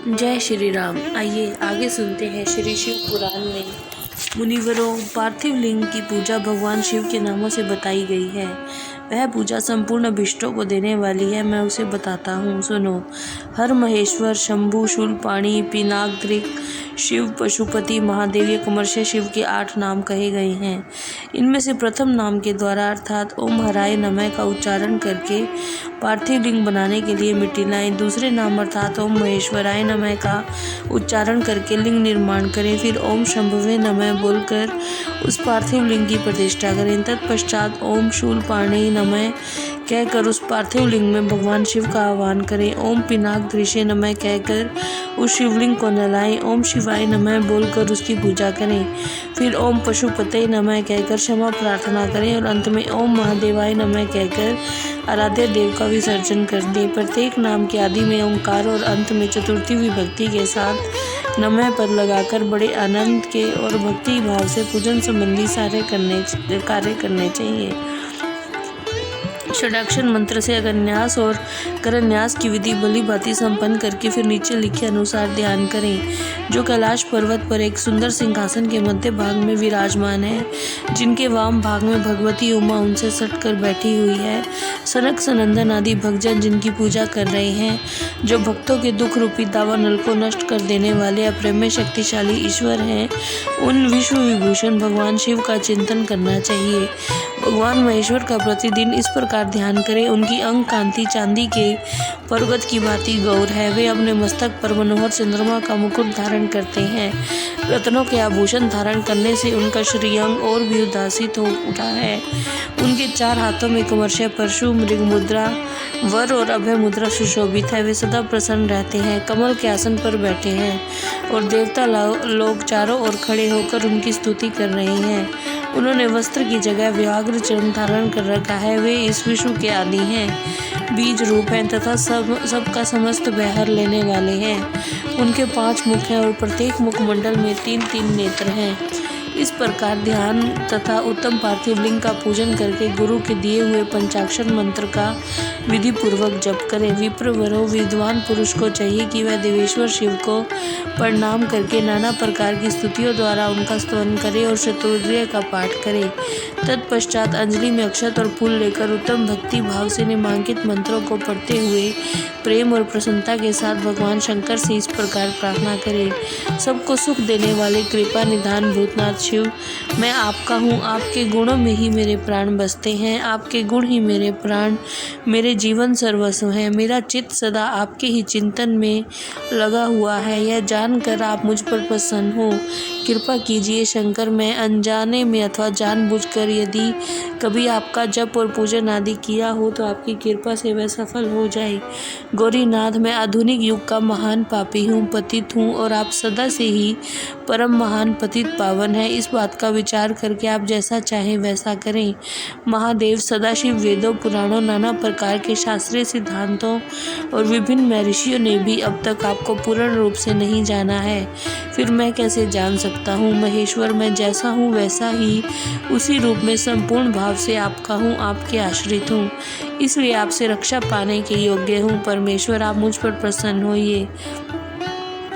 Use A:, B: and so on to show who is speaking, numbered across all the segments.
A: जय श्री राम। आइए आगे सुनते हैं श्री शिव पुराण में मुनिवरों पार्थिव लिंग की पूजा भगवान शिव के नामों से बताई गई है। वह पूजा संपूर्ण अभिष्टों को देने वाली है। मैं उसे बताता हूँ, सुनो। हर महेश्वर, शंभु, शूलपाणी, पिनाकद्रिक, शिव, पशुपति, महादेव, ये कमर्षय शिव के 8 नाम कहे गए हैं। इनमें से प्रथम नाम के द्वारा अर्थात ओम हराय नमः का उच्चारण करके पार्थिव लिंग बनाने के लिए मिट्टी लाएं। दूसरे नाम अर्थात ओम महेश्वराय नमः का उच्चारण करके लिंग निर्माण करें। फिर ओम शंभवे नमः बोलकर उस पार्थिव लिंग की प्रतिष्ठा करें। तत्पश्चात ओम शूलपाणी नमः कहकर उस पार्थिव लिंग में भगवान शिव का आह्वान करें। ओम पिनाकद्रिशे नमः कहकर उस शिवलिंग को नहलाएं। ओम शिवाय नमः बोलकर उसकी पूजा करें। फिर ओम पशुपते नमः कहकर क्षमा प्रार्थना करें और अंत में ओम महादेवाय नमः कहकर आराध्य देव का विसर्जन कर दें। प्रत्येक नाम के आदि में ओंकार और अंत में चतुर्थी विभक्ति के साथ नमः पद लगाकर बड़े आनंद के और भक्ति भाव से पूजन संबंधी सारे कार्य करने चाहिए। षडाक्षर मंत्र से अगन्यास और करन्यास की विधि भली भांति संपन्न करके फिर नीचे लिखे अनुसार ध्यान करें। जो कैलाश पर्वत पर एक सुंदर सिंहासन के मध्य भाग में विराजमान है, जिनके वाम भाग में भगवती उमा उनसे सट कर बैठी हुई है। सनक सनंदन आदि भक्तजन जिनकी पूजा कर रहे हैं, जो भक्तों के दुख रूपी दावानल को नष्ट कर देने वाले अप्रमेय शक्तिशाली ईश्वर हैं, उन विश्व विभूषण भगवान शिव का चिंतन करना चाहिए। भगवान महेश्वर का प्रतिदिन इस प्रकार ध्यान करें। उनकी अंग कांति चांदी के पर्वत की भांति गौर है। वे अपने मस्तक पर मनोहर चंद्रमा का मुकुट धारण करते हैं। रत्नों के आभूषण धारण करने से उनका श्रीअंग और भी उद्भासित हो उठा है। उनके 4 हाथों में कमर्षय, परशु, मृग मुद्रा, वर और अभय मुद्रा सुशोभित है। वे सदा प्रसन्न रहते हैं, कमल के आसन पर बैठे हैं और देवता लोग चारों ओर खड़े होकर उनकी स्तुति कर रहे हैं। उन्होंने वस्त्र की जगह व्याघ्र चर्म धारण कर रखा है। वे इस विश्व के आदि हैं, बीज रूप हैं तथा सबका समस्त बहर लेने वाले हैं। उनके 5 मुख हैं और प्रत्येक मुखमंडल में 3-3 नेत्र हैं। इस प्रकार ध्यान तथा उत्तम पार्थिव लिंग का पूजन करके गुरु के दिए हुए पंचाक्षर मंत्र का विधि पूर्वक जप करें। विप्रवरों विद्वान पुरुष को चाहिए कि वह देवेश्वर शिव को प्रणाम करके नाना प्रकार की स्तुतियों द्वारा उनका स्तवन करे और चतुर्वेद का पाठ करे। तत्पश्चात अंजलि में अक्षत और फूल लेकर उत्तम भक्ति भाव से निम्नांकित मंत्रों को पढ़ते हुए प्रेम और प्रसन्नता के साथ भगवान शंकर से इस प्रकार प्रार्थना करें। सबको सुख देने वाले कृपा निधान भूतनाथ शिव, मैं आपका हूँ। आपके गुणों में ही मेरे प्राण बसते हैं। आपके गुण ही मेरे प्राण, मेरे जीवन सर्वस्व हैं। मेरा चित्त सदा आपके ही चिंतन में लगा हुआ है। यह जानकर आप मुझ पर प्रसन्न हो, कृपा कीजिए शंकर। मैं अनजाने में अथवा जानबूझकर यदि कभी आपका जप और पूजन आदि किया हो तो आपकी कृपा से वह सफल हो जाए। गौरीनाथ, मैं आधुनिक युग का महान पापी हूँ, पतित हूँ और आप सदा से ही परम महान पतित पावन है। इस बात का विचार करके आप जैसा चाहें वैसा करें। महादेव, सदाशिव, वेदों, पुराणों, नाना प्रकार के शास्त्रीय सिद्धांतों और विभिन्न महर्षियों ने भी अब तक आपको पूर्ण रूप से नहीं जाना है, फिर मैं कैसे जान सकता हूँ। महेश्वर, मैं जैसा हूँ वैसा ही उसी रूप में संपूर्ण भाव से आपका हूँ, आपके आश्रित हूँ, इसलिए आपसे रक्षा पाने के योग्य हूँ। परमेश्वर, आप मुझ पर प्रसन्न होइए।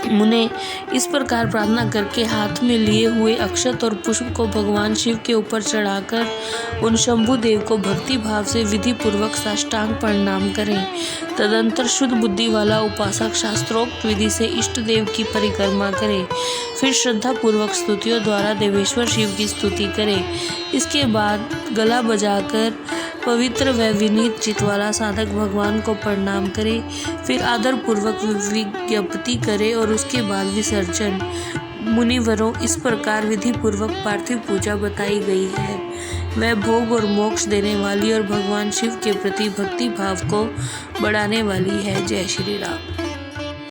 A: मुने इस प्रकार प्रार्थना करके हाथ में लिए हुए अक्षत और पुष्प को भगवान शिव के ऊपर चढ़ाकर उन शंभु देव को भक्ति भाव से विधि पूर्वक साष्टांग प्रणाम करें। तदंतर शुद्ध बुद्धि वाला उपासक शास्त्रोक्त विधि से इष्ट देव की परिक्रमा करे। फिर श्रद्धा पूर्वक स्तुतियों द्वारा देवेश्वर शिव की स्तुति करे। इसके बाद गला बजाकर पवित्र व विनीत चित्त वाला साधक भगवान को प्रणाम करे। फिर आदर पूर्वक विज्ञप्ति करे और उसके बाद विसर्जन। मुनिवरों, इस प्रकार विधि पूर्वक पार्थिव पूजा बताई गई है। वह भोग और मोक्ष देने वाली और भगवान शिव के प्रति भक्ति भाव को बढ़ाने वाली है। जय श्री राम।